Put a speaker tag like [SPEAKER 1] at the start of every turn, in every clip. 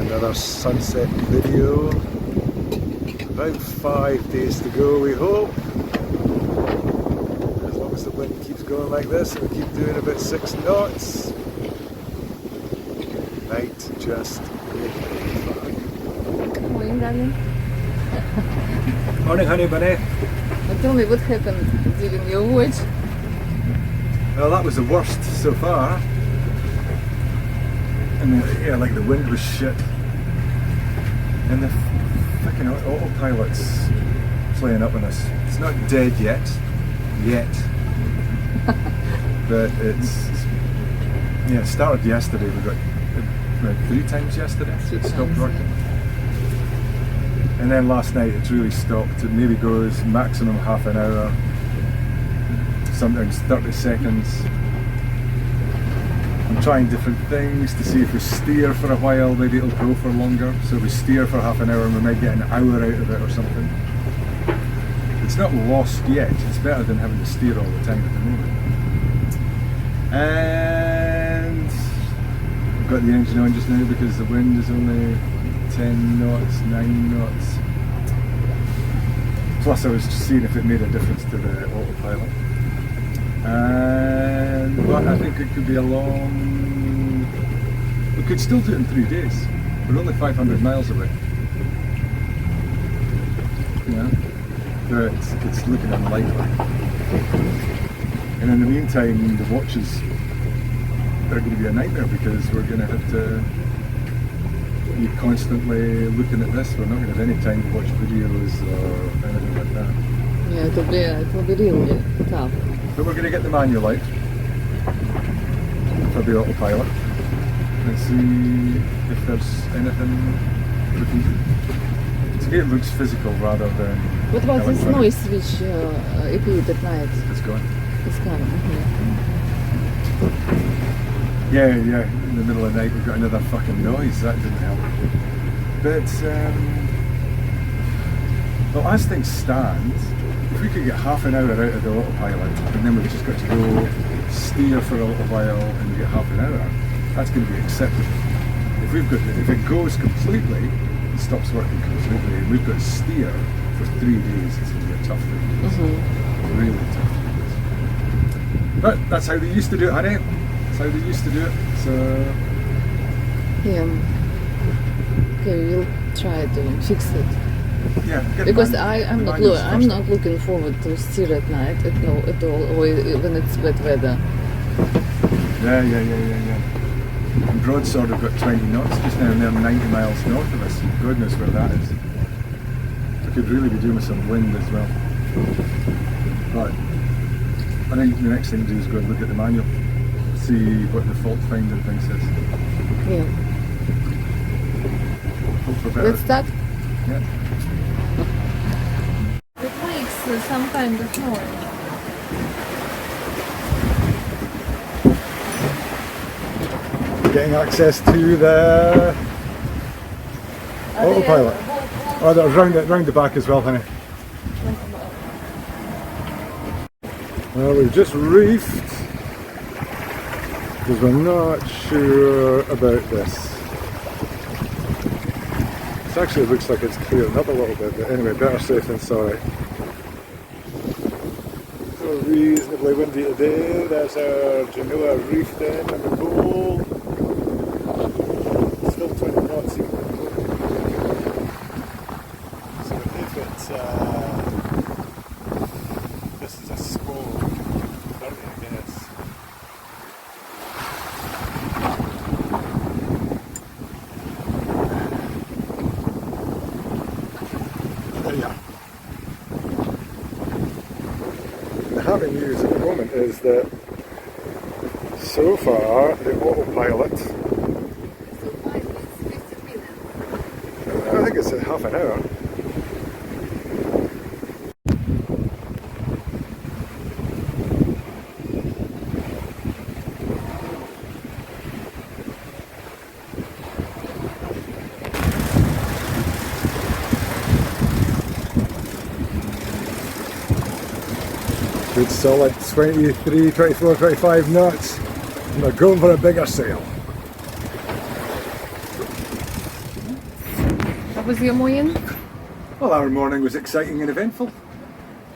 [SPEAKER 1] Another sunset video. About 5 days to go, we hope. As long as the wind keeps going like this and we keep doing about 6 knots, might just make it far.
[SPEAKER 2] Morning, darling.
[SPEAKER 1] Morning, honey bunny.
[SPEAKER 2] Tell me what happened during your voyage.
[SPEAKER 1] Well, that was the worst so far. And yeah, like the wind was shit. And the fucking autopilot's playing up on us. It's not dead yet. But it's, yeah, it started yesterday. We got about 3 times yesterday. It stopped working. And then last night it's really stopped. It maybe goes maximum half an hour, sometimes 30 seconds. I'm trying different things to see if we steer for a while, maybe it'll go for longer. So we steer for half an hour and we might get an hour out of it or something. It's not lost yet. It's better than having to steer all the time at the moment. And I've got the engine on just now because the wind is only 10 knots, 9 knots. Plus I was just seeing if it made a difference to the autopilot. But I think it could be a long... We could still do it in 3 days. We're only 500 miles away. Yeah, but it's looking unlikely. And in the meantime, the watches are going to be a nightmare because we're going to have to be constantly looking at this. We're not going to have any time to watch videos or anything like that.
[SPEAKER 2] Yeah, it will be really tough.
[SPEAKER 1] But we're going to get the manual out for the autopilot and see if there's anything we can do. To me it looks physical rather than
[SPEAKER 2] What about this
[SPEAKER 1] electronic.
[SPEAKER 2] noise which appeared at night?
[SPEAKER 1] It's gone.
[SPEAKER 2] It's gone.
[SPEAKER 1] Yeah, in the middle of the night we've got another fucking noise. That didn't help. But, well, as things stand, if we could get half an hour out of the autopilot and then we've just got to go steer for a little while and we get half an hour, that's going to be acceptable. If it goes completely, it stops working completely, and we've got to steer for 3 days, it's going to be a tough 3 days. Really tough 3 days. But that's how they used to do it, honey. That's how they used to do it. So
[SPEAKER 2] Yeah. Okay, we'll try to fix it.
[SPEAKER 1] yeah,
[SPEAKER 2] Because I'm not looking forward to steer at night at all, or when it's wet weather.
[SPEAKER 1] Yeah. And Broadsword have got 20 knots just now and they're 90 miles north of us. God knows where that is. We could really be doing with some wind as well. But I think the next thing to do is go and look at the manual. See what the fault finding thing says.
[SPEAKER 2] Yeah.
[SPEAKER 1] Hope for better.
[SPEAKER 2] Let's start.
[SPEAKER 1] Yeah.
[SPEAKER 2] It makes some kind of noise.
[SPEAKER 1] Getting access to the autopilot. Oh, that was round the back as well, honey. Well, we've just reefed because we're not sure about this. It actually looks like it's clearing up a little bit, but anyway, better safe than sorry. So reasonably windy today. There's our Genoa reefed in at the pole. Still 20 knots even. So if it's this is a squall, 30 I guess. There you are. The happy news at the moment is that so far the autopilot, I think it's a half an hour. Good solid 23, 24, 25 knots. And they're going for a bigger sail.
[SPEAKER 2] was your morning?
[SPEAKER 1] Well, our morning was exciting and eventful,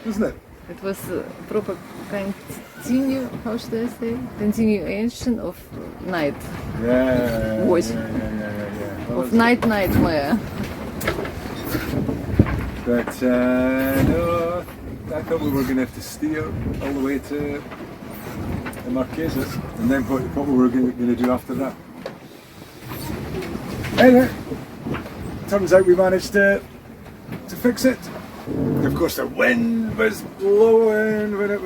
[SPEAKER 1] wasn't it?
[SPEAKER 2] It was proper how should I say? Continuation of night.
[SPEAKER 1] Yeah.
[SPEAKER 2] Was.
[SPEAKER 1] Yeah. Well,
[SPEAKER 2] Of nightmare.
[SPEAKER 1] but no, I thought we were going to have to steer all the way to the Marquesas, and then what we were going to do after that. Anyway, turns out we managed to fix it. Of course, the wind was blowing when we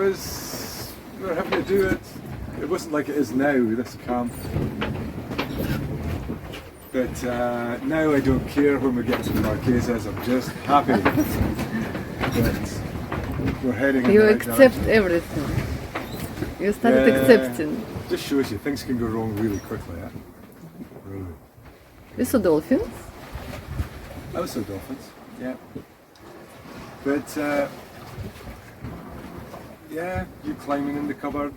[SPEAKER 1] were having to do it. It wasn't like it is now, this camp. But now I don't care when we get to the Marquesas, I'm just happy that we're heading in
[SPEAKER 2] You
[SPEAKER 1] the right
[SPEAKER 2] accept
[SPEAKER 1] direction.
[SPEAKER 2] everything. You started accepting.
[SPEAKER 1] Just shows you things can go wrong really quickly, yeah? Really.
[SPEAKER 2] You saw dolphins?
[SPEAKER 1] I also dolphins, yeah. But yeah, you climbing in the cupboard,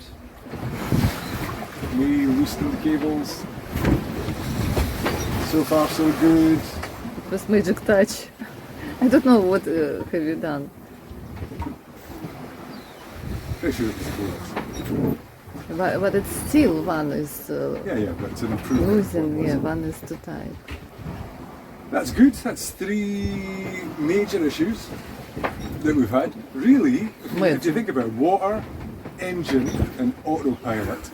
[SPEAKER 1] me loosening the cables. So far so good.
[SPEAKER 2] It was magic touch. I don't know what have you done.
[SPEAKER 1] Pretty sure it was cables.
[SPEAKER 2] But it's still one is
[SPEAKER 1] Yeah, but it's an improvement.
[SPEAKER 2] losing, yeah, one is too tight.
[SPEAKER 1] That's good. That's 3 major issues that we've had. Really, if you think about it, water, engine and autopilot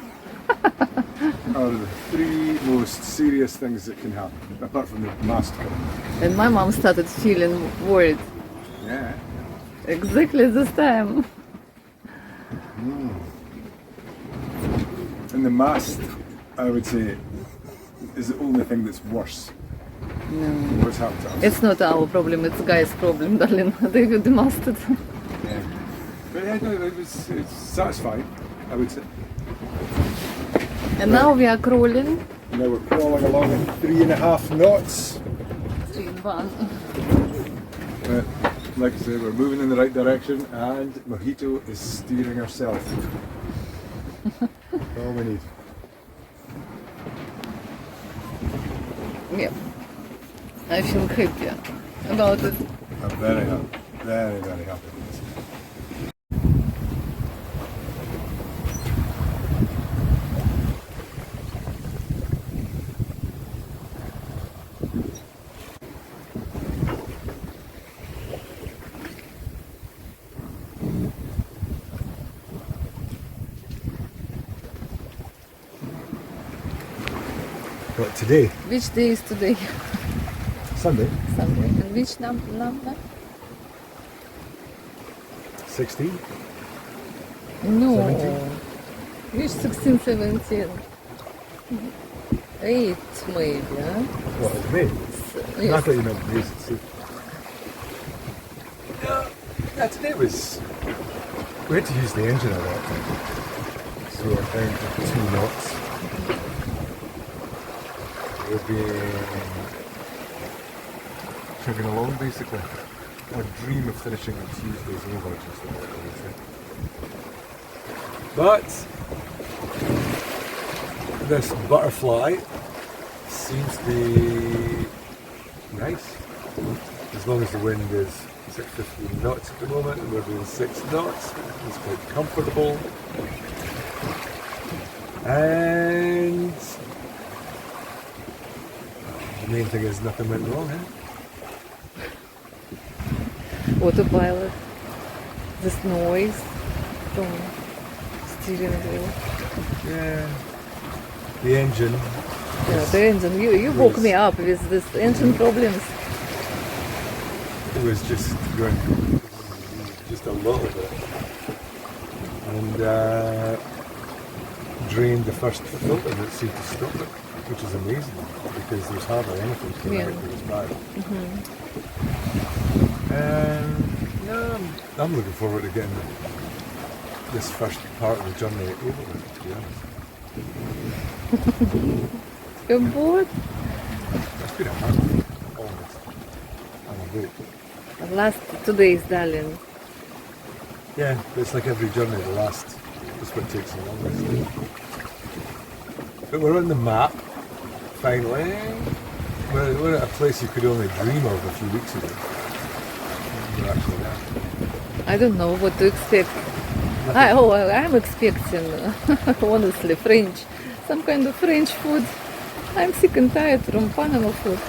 [SPEAKER 1] are the 3 most serious things that can happen, apart from the mast coming.
[SPEAKER 2] And my mom started feeling worried
[SPEAKER 1] Yeah.
[SPEAKER 2] exactly this time.
[SPEAKER 1] And the mast, I would say, is the only thing that's worse.
[SPEAKER 2] No.
[SPEAKER 1] What's happened to us?
[SPEAKER 2] It's not our problem, it's guy's problem, darling. They demasted.
[SPEAKER 1] Yeah. But yeah, no, it's satisfying, I would say.
[SPEAKER 2] And now we are crawling.
[SPEAKER 1] Now we're crawling along at 3.5 knots.
[SPEAKER 2] 3 in 1.
[SPEAKER 1] But like I said, we're moving in the right direction, and Mojito is steering herself. All we need.
[SPEAKER 2] Yeah. I feel happy about it.
[SPEAKER 1] I'm very happy. Very happy with this. What, today?
[SPEAKER 2] Which day is today?
[SPEAKER 1] Sunday.
[SPEAKER 2] Sunday. And which number?
[SPEAKER 1] 16?
[SPEAKER 2] No.
[SPEAKER 1] 17?
[SPEAKER 2] Which 16, 17? 8 maybe, huh?
[SPEAKER 1] What, it's May? I
[SPEAKER 2] Yes.
[SPEAKER 1] thought you meant days at sea. Yeah, today was... We had to use the engine a lot. So we're down to 2 knots. We'll be chugging along basically. Our dream of finishing on Tuesday's over, just like I would say. But this butterfly seems to be nice. As long as the wind is 15 knots at the moment, and we're doing 6 knots. It's quite comfortable. And the main thing is nothing went wrong, eh?
[SPEAKER 2] Autopilot. This noise from steering wheel.
[SPEAKER 1] Yeah. The engine.
[SPEAKER 2] Yeah, the engine. You woke me up with this engine problems.
[SPEAKER 1] It was just going just a little bit. And drained the first filter that seemed to stop it, which is amazing because there's hardly anything coming out that was bad. Yeah, I'm looking forward to getting this first part of the journey over with, to be honest.
[SPEAKER 2] You're bored?
[SPEAKER 1] It's been a month, almost. I'm a bit.
[SPEAKER 2] Last 2 days, darling.
[SPEAKER 1] Yeah, it's like every journey, the last is what takes the longest. But we're on the map, finally. we're at a place you could only dream of a few weeks ago. We're actually there.
[SPEAKER 2] I don't know what to expect. I'm expecting, honestly, French, some kind of French food. I'm sick and tired from Panama food.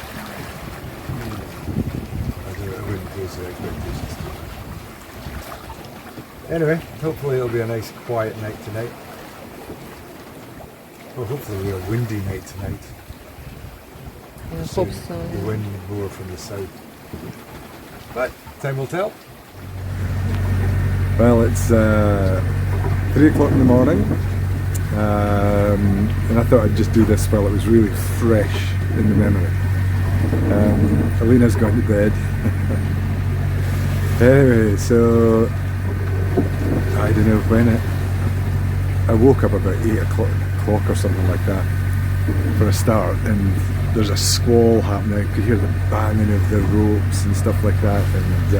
[SPEAKER 1] I wouldn't place the expectations too much. Anyway, hopefully it'll be a nice quiet night tonight. Well, hopefully a windy night tonight.
[SPEAKER 2] I hope so.
[SPEAKER 1] The wind more from the south. But time will tell. Well, it's 3 o'clock in the morning, and I thought I'd just do this while it was really fresh in the memory. Alina's gone to bed. Anyway, so I don't know when I woke up about 8 o'clock or something like that for a start, and there's a squall happening. I could hear the banging of the ropes and stuff like that, and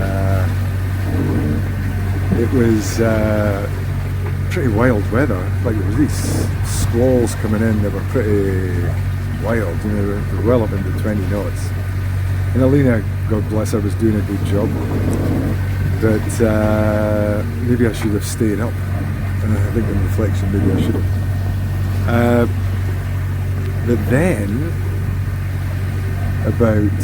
[SPEAKER 1] it was pretty wild weather. Like there was these squalls coming in that were pretty wild, you know, they were well up into 20 knots. And Alina, God bless her, was doing a good job, but maybe I should have stayed up. I think in reflection, maybe I should have. But then, about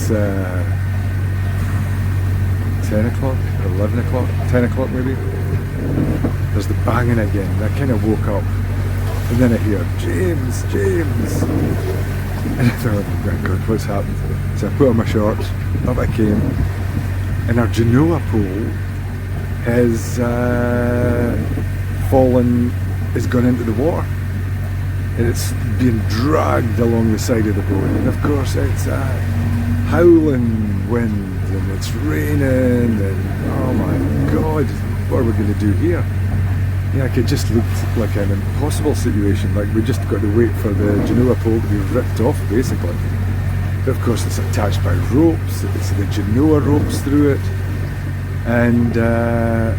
[SPEAKER 1] 10 o'clock, 11 o'clock, 10 o'clock maybe, there's the banging again. And I kind of woke up, and then I hear, James! And I thought, oh my God, what's happened? So I put on my shorts, up I came, and our Genoa pool has fallen, has gone into the water. And it's being dragged along the side of the boat. And of course it's a howling wind, and it's raining, and oh my God, what are we going to do here? Yeah, it just looked like an impossible situation. Like we just got to wait for the Genoa pole to be ripped off, basically. But of course it's attached by ropes. It's the Genoa ropes through it, and the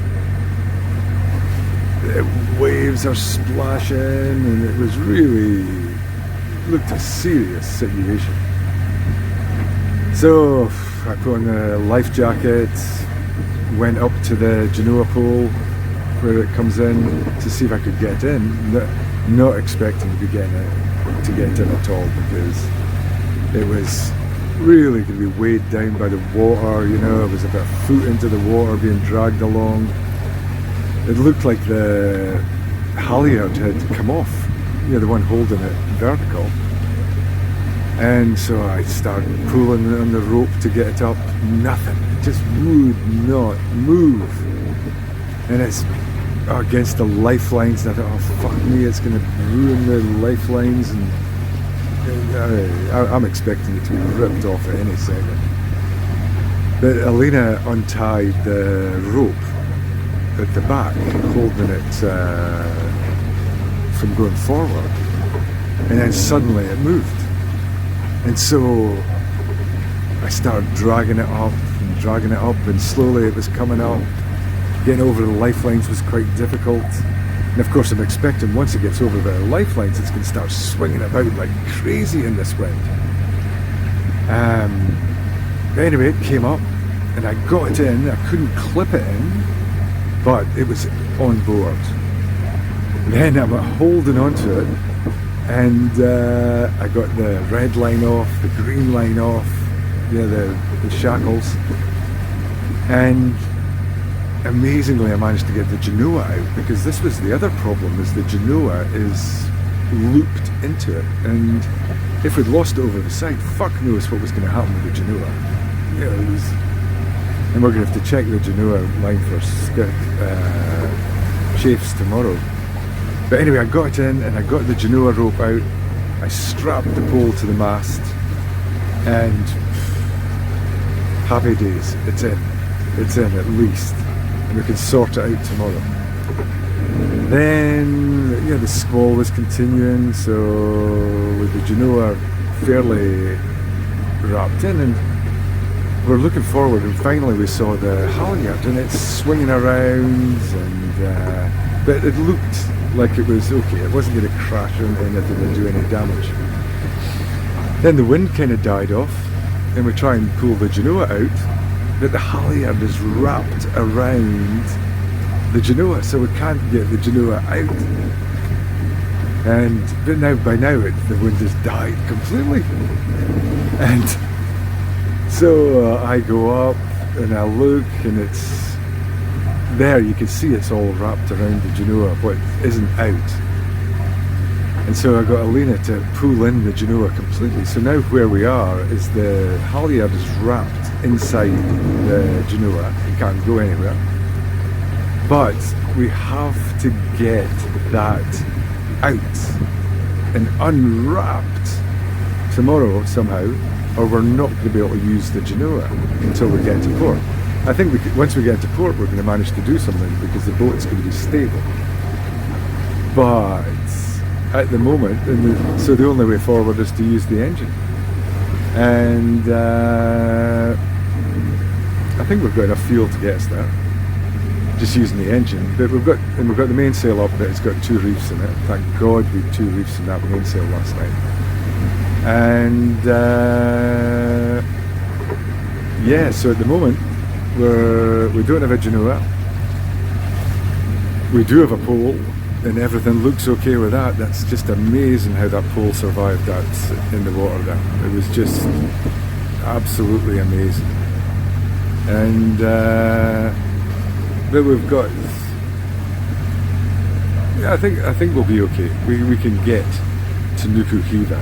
[SPEAKER 1] waves are splashing, and it was really looked a serious situation. So I put on the life jacket, went up to the Genoa pool where it comes in to see if I could get in, not expecting to be getting to get in at all, because it was really going to be weighed down by the water. You know, it was about a foot into the water being dragged along. It looked like the halyard had come off, you know, the one holding it vertical. And so I started pulling on the rope to get it up. Nothing. It just would not move. And it's against the lifelines. And I thought, oh fuck me, it's going to ruin the lifelines. And I'm expecting it to be ripped off at any second. But Alina untied the rope at the back, holding it from going forward, and then suddenly it moved, and so I started dragging it up, and slowly it was coming up. Getting over the lifelines was quite difficult, and of course I'm expecting once it gets over the lifelines it's going to start swinging about like crazy in this wind. Anyway, it came up, and I got it in. I couldn't clip it in, but it was on board. Then I'm holding onto it, and I got the red line off, the green line off, yeah, the shackles, and amazingly I managed to get the Genoa out, because this was the other problem, is the Genoa is looped into it, and if we'd lost it over the side, fuck knows what was going to happen with the Genoa. Yeah, it was. And we're going to have to check the Genoa line for chafes tomorrow. But anyway, I got it in, and I got the Genoa rope out. I strapped the pole to the mast, and happy days. It's in at least. And we can sort it out tomorrow. Then, yeah, the squall was continuing, so with the Genoa fairly wrapped in, and we're looking forward, and finally we saw the halyard, and it's swinging around, and but it looked like it was okay. It wasn't going to crash or anything or do any damage. Then the wind kind of died off, and we try and pull the Genoa out, but the halyard is wrapped around the Genoa, so we can't get the Genoa out. And but now, by now, the wind has died completely. And so I go up and I look, and it's there. You can see it's all wrapped around the Genoa, but it isn't out. And so I got Alina to pull in the Genoa completely. So now where we are is the halyard is wrapped inside the Genoa. You can't go anywhere. But we have to get that out and unwrapped tomorrow somehow, or we're not going to be able to use the Genoa until we get to port. I think once we get to port, we're going to manage to do something because the boat's going to be stable. But at the moment, so the only way forward is to use the engine. And I think we've got enough fuel to get us there, just using the engine. But we've got the mainsail up there. It's got 2 reefs in it. Thank God we had 2 reefs in that mainsail last night. And yeah, so at the moment we don't have a Genoa. We do have a pole, and everything looks okay with that. That's just amazing how that pole survived that in the water there. It was just absolutely amazing. And but we've got, yeah, I think we'll be okay. We can get to Nukuhiva,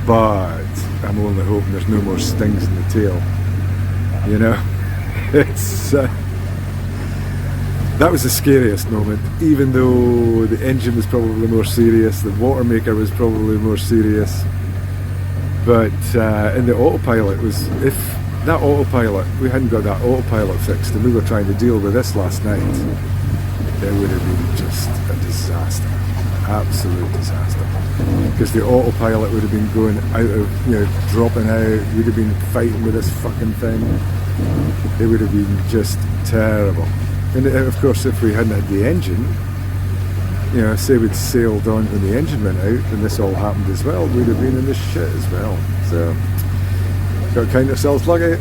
[SPEAKER 1] but I'm only hoping there's no more stings in the tail. You know, it's that was the scariest moment. Even though the engine was probably more serious, the water maker was probably more serious, but in the autopilot was, if that autopilot, we hadn't got that autopilot fixed and we were trying to deal with this last night, it would have been just a disaster, absolute disaster. Because the autopilot would have been going out of, you know, dropping out, we'd have been fighting with this fucking thing. It would have been just terrible. And of course, if we hadn't had the engine, you know, say we'd sailed on when the engine went out and this all happened as well, we'd have been in the shit as well. So, got to count ourselves lucky.